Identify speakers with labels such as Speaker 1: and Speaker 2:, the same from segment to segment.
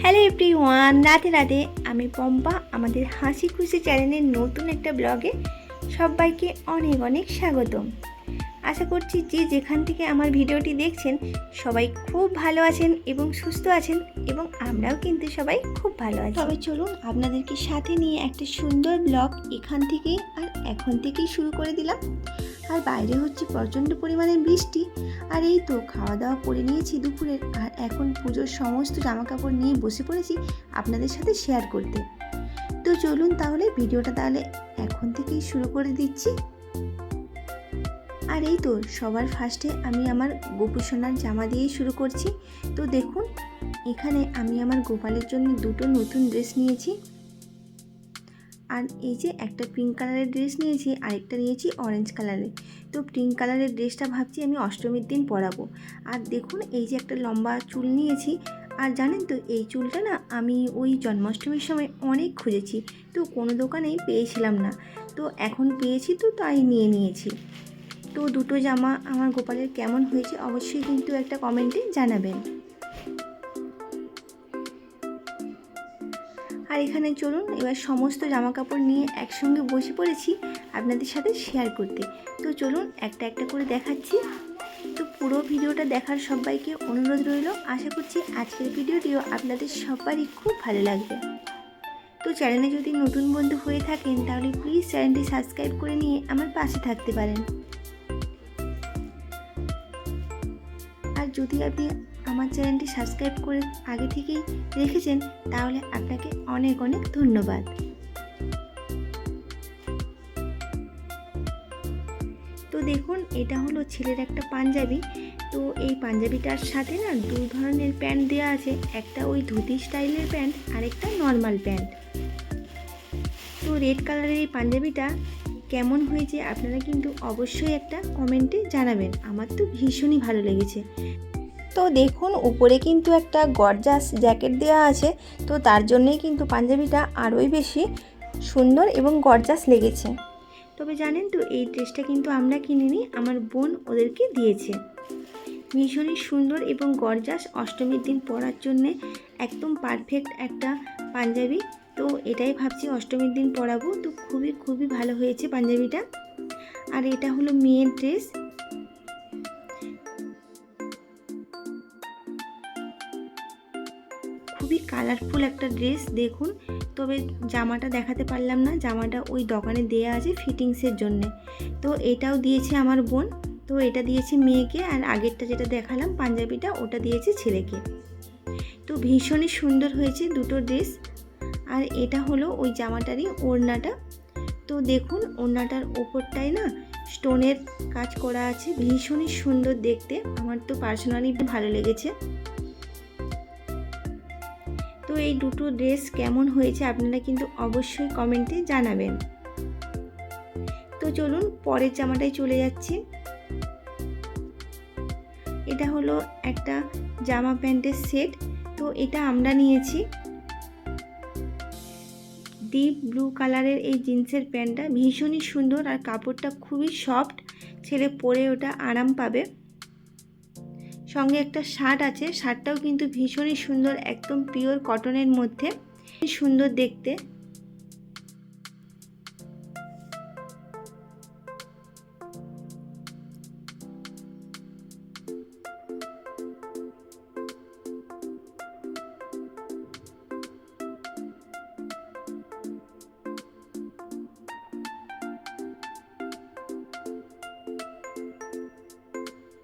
Speaker 1: Hello everyone, Radhe Radhe. আমি পম্পা, আমাদের হাসি খুশি চ্যানেলের নতুন একটা ব্লগে সবাইকে অনেক অনেক স্বাগতম। আশা করছি যে যেখান থেকে আমার ভিডিওটি দেখছেন সবাই খুব ভালো আছেন এবং সুস্থ আছেন, এবং আমরাও কিন্তু সবাই খুব ভালো আছি। তবে চলুন আপনাদেরকে সাথে নিয়ে একটা সুন্দর ব্লগ এখান থেকেই আর এখন থেকেই শুরু করে দিলাম। আর বাইরে হচ্ছে প্রচণ্ড পরিমাণে বৃষ্টি, আর এই তো খাওয়া দাওয়া করে নিয়েছি দুপুরের, আর এখন পুজোর সমস্ত জামাকাপড় নিয়ে বসে পড়েছি আপনাদের সাথে শেয়ার করতে। তো চলুন তাহলে ভিডিওটা এখন থেকেই শুরু করে দিচ্ছি। আর এই তো সবার ফার্স্টে আমি আমার গোপু সোনার জামা দিয়েই শুরু করছি। তো দেখুন, এখানে আমি আমার গোপালের জন্য দুটো নতুন ড্রেস নিয়েছি। আর এই যে একটা পিঙ্ক কালারের ড্রেস নিয়েছি, আরেকটা নিয়েছি অরেঞ্জ কালারের। তো পিঙ্ক কালারের ড্রেসটা ভাবছি আমি অষ্টমীর দিন পরাবো। আর দেখুন, এই যে একটা লম্বা চুল নিয়েছি। আর জানেন তো, এই চুলটা না আমি ওই জন্মাষ্টমীর সময় অনেক খুঁজেছি, তো কোনো দোকানেই পেয়েছিলাম না। তো এখন পেয়েছি, তো তাই নিয়ে নিয়েছি। তো দুটো জামা আমার গোপালের কেমন হয়েছে অবশ্যই কিন্তু একটা কমেন্টে জানাবেন। আর এখানে চলুন এবার সমস্ত জামাকাপড় নিয়ে একসঙ্গে বসে পড়েছি আপনাদের সাথে শেয়ার করতে। তো চলুন একটা একটা করে দেখাচ্ছি। তো পুরো ভিডিওটা দেখার সবাইকে অনুরোধ রইল। আশা করছি আজকের ভিডিওটিও আপনাদের সবারই খুব ভালো লাগবে। তো চ্যানেলে যদি নতুন বন্ধু হয়ে থাকেন তাহলে প্লিজ চ্যানেলটি সাবস্ক্রাইব করে নিয়ে আমার পাশে থাকতে পারেন। আর যদি আপনি আমার চ্যানেলটি সাবস্ক্রাইব করে আগে থেকেই রেখেছেন তাহলে আপনাকে অনেক অনেক ধন্যবাদ। তো দেখুন, এটা হলো ছেলের একটা পাঞ্জাবি। তো এই পাঞ্জাবিটার সাথে না দু ধরনের প্যান্ট দেওয়া আছে, একটা ওই ধুতি স্টাইলের প্যান্ট আর একটা নর্মাল প্যান্ট। তো রেড কালারের এই পাঞ্জাবিটা কেমন হয়েছে আপনারা কিন্তু অবশ্যই একটা কমেন্টে জানাবেন। আমার তো ভীষণই ভালো লেগেছে। তো দেখুন, উপরে কিন্তু একটা গর্জাস জ্যাকেট দেওয়া আছে, তো তার জন্যই কিন্তু পাঞ্জাবিটা আরোই বেশি সুন্দর এবং গর্জাস লেগেছে। তবে জানেন তো, এই ড্রেসটা কিন্তু আমরা কিনিনি, আমার বোন ওদেরকে দিয়েছে। ভীষণই সুন্দর এবং গর্জাস, অষ্টমীর দিন পরার জন্যে একদম পারফেক্ট একটা পাঞ্জাবি। তো এটাই ভাবছি অষ্টমীর দিন পরাবো। তো খুবই খুবই ভালো হয়েছে পাঞ্জাবিটা। আর এটা হলো মেয়ের ড্রেস। খুবই কালারফুল একটা ড্রেস দেখুন। তবে জামাটা দেখাতে পারলাম না, জামাটা ওই দোকানে দেয়া আছে ফিটিংসের জন্যে। তো এটাও দিয়েছে আমার বোন। তো এটা দিয়েছে মেয়েকে, আর আগেরটা যেটা দেখালাম পাঞ্জাবিটা ওটা দিয়েছে ছেলেকে। তো ভীষণই সুন্দর হয়েছে দুটো ড্রেস। আর এটা হলো ওই জামাটারই ওড়নাটা। তো দেখুন, ওড়নাটার ওপরটায় না স্টোনের কাজ করা আছে, ভীষণই সুন্দর দেখতে। আমার তো পার্সোনালি ভালো লেগেছে। তো এই দুটো ড্রেস কেমন হয়েছে আপনারা কিন্তু অবশ্যই কমেন্টে জানাবেন। তো চলুন পরের জামাটায় চলে যাচ্ছি। এটা হলো একটা জামা প্যান্টের সেট। তো এটা আমরা নিয়েছি। ডিপ ব্লু কালারের এই জিন্সের প্যান্টটা ভীষণই সুন্দর, আর কাপড়টা খুবই সফট, ছেলে পরে ওটা আরাম পাবে। সঙ্গে একটা শার্ট আছে, শার্টটাও কিন্তু ভীষণই সুন্দর, একদম পিওর কটনের মধ্যে, সুন্দর দেখতে।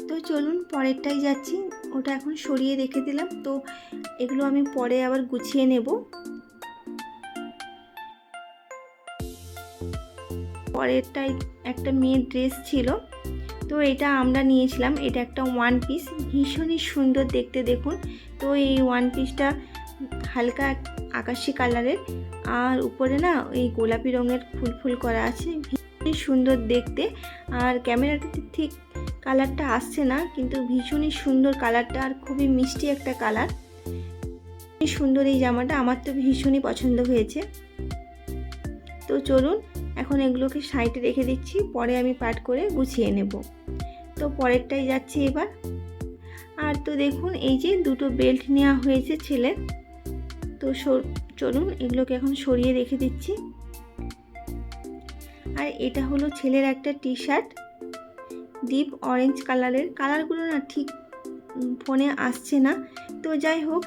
Speaker 1: তো চলুন পরেরটাই যাচ্ছি, ওটা এখন সরিয়ে রেখে দিলাম। তো এগুলো আমি পরে আবার গুছিয়ে নেব। পরেরটাই একটা মেয়ের ড্রেস ছিল। তো এটা আমরা নিয়েছিলাম, এটা একটা ওয়ান পিস, ভীষণই সুন্দর দেখতে দেখুন। তো এই ওয়ান পিসটা হালকা আকাশি কালারের, আর উপরে না এই গোলাপি রঙের ফুল ফুল করা আছে, ভীষণই সুন্দর দেখতে। আর ক্যামেরাটাতে ঠিক কালারটা আসছে না, কিন্তু ভীষণই সুন্দর কালারটা, আর খুবই মিষ্টি একটা কালার। সুন্দর এই জামাটা, আমার তো ভীষণই পছন্দ হয়েছে। তো চলুন এখন এগুলোকে সাইডে রেখে দিচ্ছি, পরে আমি পাট করে গুছিয়ে নেব। তো পরেরটাই যাচ্ছি এবার। আর তো দেখুন, এই যে দুটো বেল্ট নেওয়া হয়েছে ছেলের। তো চলুন এগুলোকে এখন সরিয়ে রেখে দিচ্ছি। আর এটা হলো ছেলের একটা টি শার্ট, ডিপ অরেঞ্জ কালারের। কালারগুলো না ঠিক ফোনে আসছে না, তো যাই হোক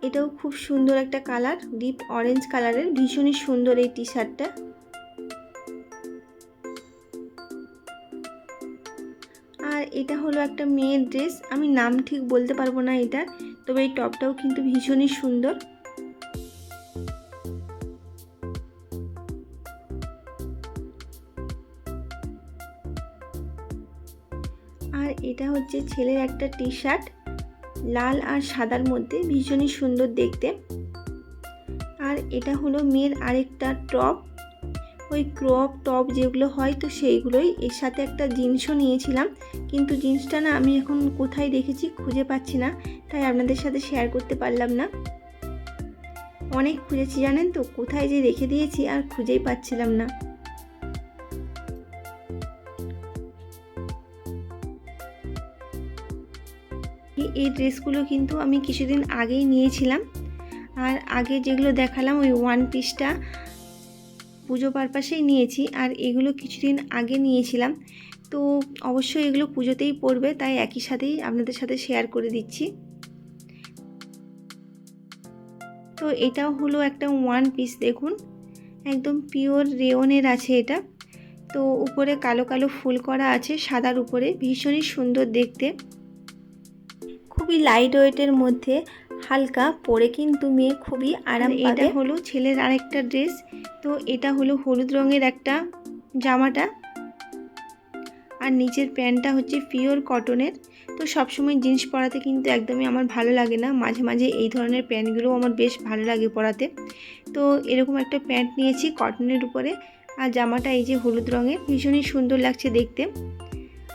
Speaker 1: এটাও খুব সুন্দর একটা কালার, ডিপ অরেঞ্জ কালারের, ভীষণই সুন্দর এই টি শার্টটা। আর এটা হলো একটা মেয়ের ড্রেস, আমি নাম ঠিক বলতে পারবো না এটার, তবে এই টপটাও কিন্তু ভীষণই সুন্দর। আর এটা হচ্ছে ছেলের একটা টি শার্ট, লাল আর সাদার মধ্যে, ভীষণই সুন্দর দেখতে। আর এটা হলো মেয়ের আরেকটা টপ, ওই ক্রপ টপ যেগুলো হয় তো সেইগুলোই। এর সাথে একটা জিন্সও নিয়েছিলাম, কিন্তু জিন্সটা না আমি এখন কোথায় রেখেছি খুঁজে পাচ্ছি না, তাই আপনাদের সাথে শেয়ার করতে পারলাম না। অনেক খুঁজেছি জানেন তো, কোথায় যে রেখে দিয়েছি আর খুঁজেই পাচ্ছিলাম না। এই ড্রেসগুলো কিন্তু আমি কিছুদিন আগেই নিয়েছিলাম। আর আগে যেগুলো দেখালাম ওই ওয়ান পিসটা পুজো পারপাসেই নিয়েছি, আর এগুলো কিছুদিন আগে নিয়েছিলাম। তো অবশ্যই এগুলো পুজোতেই পড়বে, তাই একই সাথেই আপনাদের সাথে শেয়ার করে দিচ্ছি। তো এটাও হলো একটা ওয়ান পিস, দেখুন একদম পিওর রেয়নের আছে এটা। তো উপরে কালো কালো ফুল করা আছে সাদার উপরে, ভীষণই সুন্দর দেখতে, খুবই লাইট ওয়েটের মধ্যে, হালকা পরে কিন্তু মেয়ে খুবই আরাম পাবে। এটা হলো ছেলের আরেকটা ড্রেস, তো এটা হলো হলুদ রঙের একটা জামাটা, আর নিচের প্যান্টটা হচ্ছে পিওর কটনের। তো সবসময় জিন্স পরাতে কিন্তু একদমই আমার ভালো লাগে না, মাঝে মাঝে এই ধরনের প্যান্টগুলোও আমার বেশ ভালো লাগে পরাতে। তো এরকম একটা প্যান্ট নিয়েছি কটনের উপরে, আর জামাটা এই যে হলুদ রঙের, ভীষণই সুন্দর লাগছে দেখতে।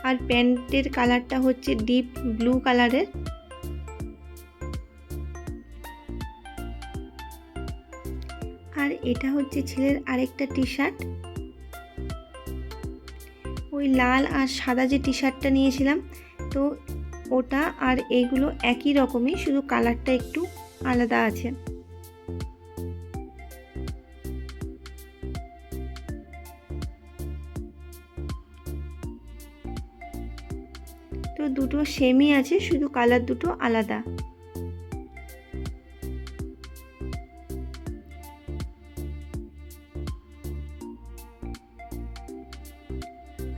Speaker 1: আর প্যান্টের কালারটা হচ্ছে ডিপ ব্লু কালারের। আর এটা হচ্ছে ছেলের আরেকটা টি শার্ট, ওই লাল আর সাদা যে টি শার্টটা নিয়েছিলাম তো ওটা আর এইগুলো একই রকমই, শুধু কালারটা একটু আলাদা আছে। তো দুটো সেমই আছে, শুধু কালার দুটো আলাদা।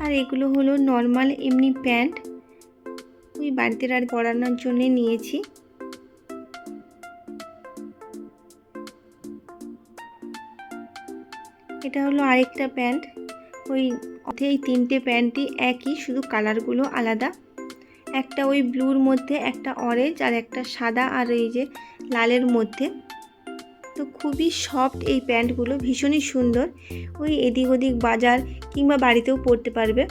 Speaker 1: আর এগুলো হলো নর্মাল এমনি প্যান্ট, ওই বাড়িতে আর পরানোর জন্য নিয়েছি। এটা হলো আরেকটা প্যান্ট, ওই এই তিনটে প্যান্টই একই, শুধু কালারগুলো আলাদা। একটা ওই ব্লুর মধ্যে, একটা অরেঞ্জ, আর একটা সাদা আর এই যে লালের মধ্যে। তো খুবই সফট এই প্যান্টগুলো, ভীষণই সুন্দর, ওই এদিক ওদিক বাজার কিংবা বাড়িতেও পরতে পারবে।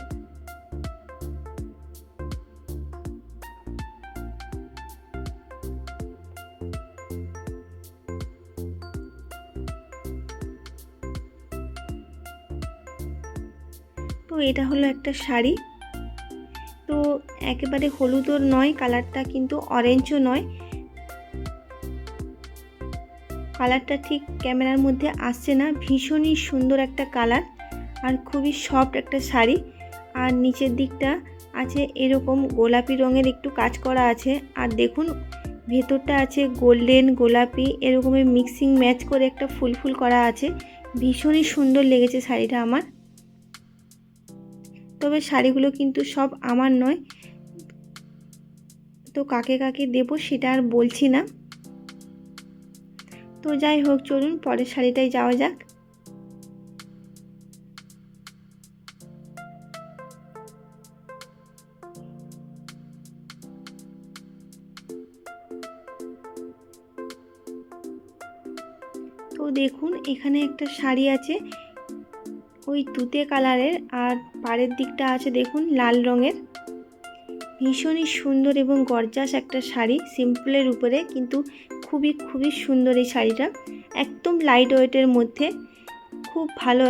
Speaker 1: তো এটা হলো একটা শাড়ি, তো একেবারে হলুদও নয় কালারটা, কিন্তু অরেঞ্জও নয়, কালারটা ঠিক ক্যামেরার মধ্যে আসছে না, ভীষণই সুন্দর একটা কালার, আর খুবই সফট একটা শাড়ি। আর নিচের দিকটা আছে এরকম গোলাপি রঙের একটু কাজ করা আছে, আর দেখুন ভেতরটা আছে গোল্ডেন গোলাপি, এরকমের মিক্সিং ম্যাচ করে একটা ফুল ফুল করা আছে, ভীষণই সুন্দর লেগেছে শাড়িটা আমার। তবে শাড়িগুলো কিন্তু সব আমার নয়, তো কাকে কাকে দেবো সেটা আর বলছি না। তো যাই হোক চলুন পরের শাড়িটায় যাওয়া যাক। তো দেখুন এখানে একটা শাড়ি আছে ওই তুতে কালারের, আর পাড়ের দিকটা আছে দেখুন লাল রঙের, ভীষণই সুন্দর এবং গর্জাস একটা শাড়ি, সিম্পলের উপরে, কিন্তু খুবই খুবই সুন্দর এই শাড়িটা, একদম লাইট ওয়েটের মধ্যে, খুব ভালো,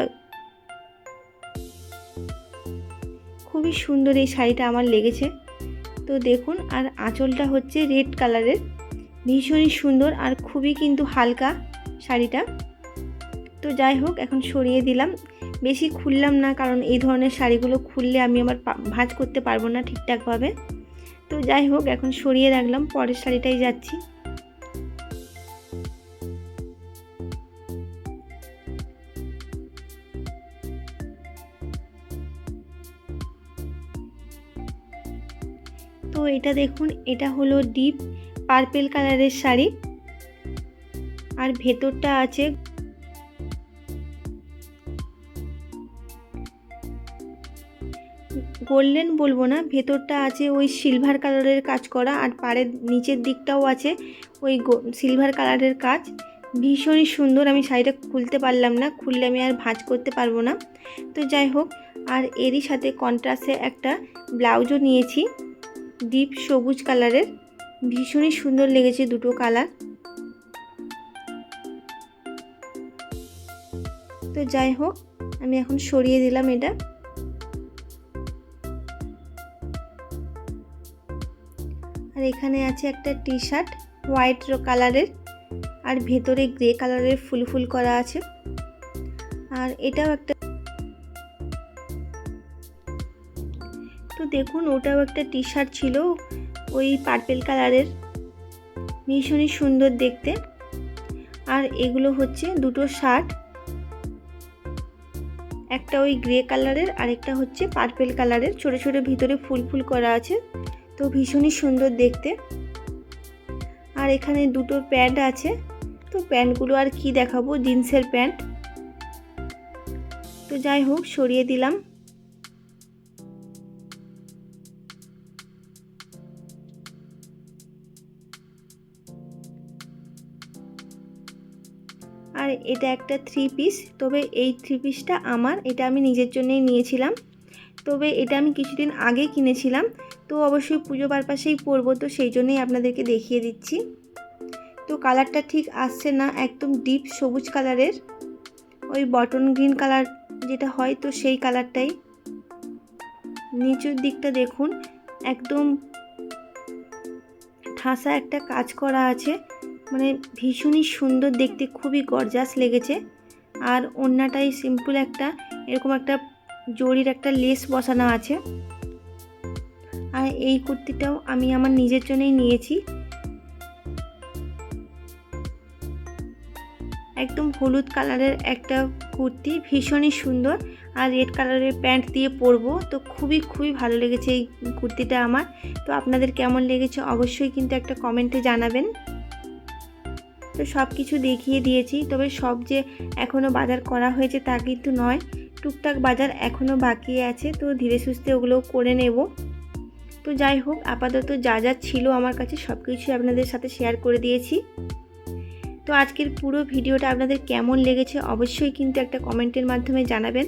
Speaker 1: খুবই সুন্দর এই শাড়িটা আমার লেগেছে। তো দেখুন, আর আঁচলটা হচ্ছে রেড কালারের, ভীষণই সুন্দর আর খুবই কিন্তু হালকা শাড়িটা। তো যাই হোক, এখন সরিয়ে দিলাম, বেশি খুললাম না, কারণ এই ধরনের শাড়িগুলো খুললে আমি আমার ভাঁজ করতে পারবো না ঠিকঠাকভাবে। তো যাই হোক, এখন সরিয়ে রাখলাম, পরের শাড়িটাই যাচ্ছি। তো এটা দেখুন, এটা হলো ডিপ পার্পেল কালারের শাড়ি, আর ভেতরটা আছে গোল্ডেন বলবো না, ভেতরটা আছে ওই সিলভার কালারের কাজ করা, আর পাড়ের নিচের দিকটাও আছে ওই সিলভার কালারের কাজ। ভীষণই সুন্দর। আমি শাড়িটা খুলতে পারলাম না, খুললে আমি আর ভাঁজ করতে পারবো না। তো যাই হোক, আর এরই সাথে কন্ট্রাস্টে একটা ব্লাউজও নিয়েছি ডিপ সবুজ কালারের। ভীষণই সুন্দর লেগেছে দুটো কালার। তো যাই হোক, আমি এখন সরিয়ে দিলাম এটা। আর এখানে আছে একটা টি শার্ট হোয়াইট কালারের, আর ভেতরে গ্রে কালারের ফুল ফুল করা আছে। আর এটাও একটা, তো দেখুন ওটাও একটা টি শার্ট ছিল ওই পার্পেল কালারের, ভীষণই সুন্দর দেখতে। আর এগুলো হচ্ছে দুটো শার্ট, একটা ওই গ্রে কালারের আর একটা হচ্ছে পার্পেল কালারের, ছোট ছোট ভিতরে ফুল ফুল করা আছে। তো ভীষণই সুন্দর দেখতে। আর এখানে দুটো প্যান্ট আছে, তো প্যান্টগুলো আর কি দেখাবো, জিন্সের প্যান্ট। তো যাই হোক, সরিয়ে দিলাম। আর এটা একটা থ্রি পিস, তবে এই থ্রি পিসটা আমার, এটা আমি নিজের জন্যই নিয়েছিলাম। তবে এটা আমি কিছুদিন আগে কিনেছিলাম, তো অবশ্যই পুজো পারপাসেই পরবো, তো সেই জন্যই আপনাদেরকে দেখিয়ে দিচ্ছি। তো কালারটা ঠিক আসছে না, একদম ডিপ সবুজ কালারের, ওই বটন গ্রিন কালার যেটা হয়, তো সেই কালারটাই। নিচের দিকটা দেখুন, একদম ঠাসা একটা কাজ করা আছে, মানে ভীষণই সুন্দর দেখতে, খুবই গর্জাস লেগেছে। আর ওড়নাটাই সিম্পল একটা এরকম একটা জরির একটা লেস বসানো আছে। আর এই কুর্তিটাও আমি আমার নিজের জন্যই নিয়েছি, একদম হলুদ কালারের একটা কুর্তি, ভীষণই সুন্দর। আর রেড কালারের প্যান্ট দিয়ে পরবো, তো খুবই খুবই ভালো লেগেছে এই কুর্তিটা আমার। তো আপনাদের কেমন লেগেছে অবশ্যই কিন্তু একটা কমেন্টে জানাবেন। তো সব কিছু দেখিয়ে দিয়েছি, তবে সব যে এখনও বাজার করা হয়েছে তা কিন্তু নয়, টুকটাক বাজার এখনও বাকি আছে, তো ধীরে সুস্থে ওগুলোও করে নেব। তো যাই হোক, আপাতত যা যা ছিল আমার কাছে সব কিছুই আপনাদের সাথে শেয়ার করে দিয়েছি। তো আজকের পুরো ভিডিওটা আপনাদের কেমন লেগেছে অবশ্যই কিন্তু একটা কমেন্টের মাধ্যমে জানাবেন।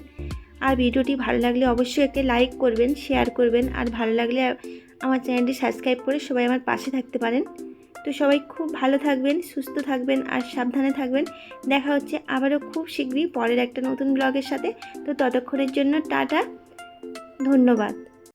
Speaker 1: আর ভিডিওটি ভালো লাগলে অবশ্যই একটা লাইক করবেন, শেয়ার করবেন, আর ভালো লাগলে আমার চ্যানেলটি সাবস্ক্রাইব করে সবাই আমার পাশে থাকতে পারেন। তো সবাই খুব ভালো থাকবেন, সুস্থ থাকবেন, আর সাবধানে থাকবেন। দেখা হচ্ছে আবারও খুব শীঘ্রই পরের একটা নতুন ব্লগের সাথে। তো ততক্ষণের জন্য টাটা, ধন্যবাদ।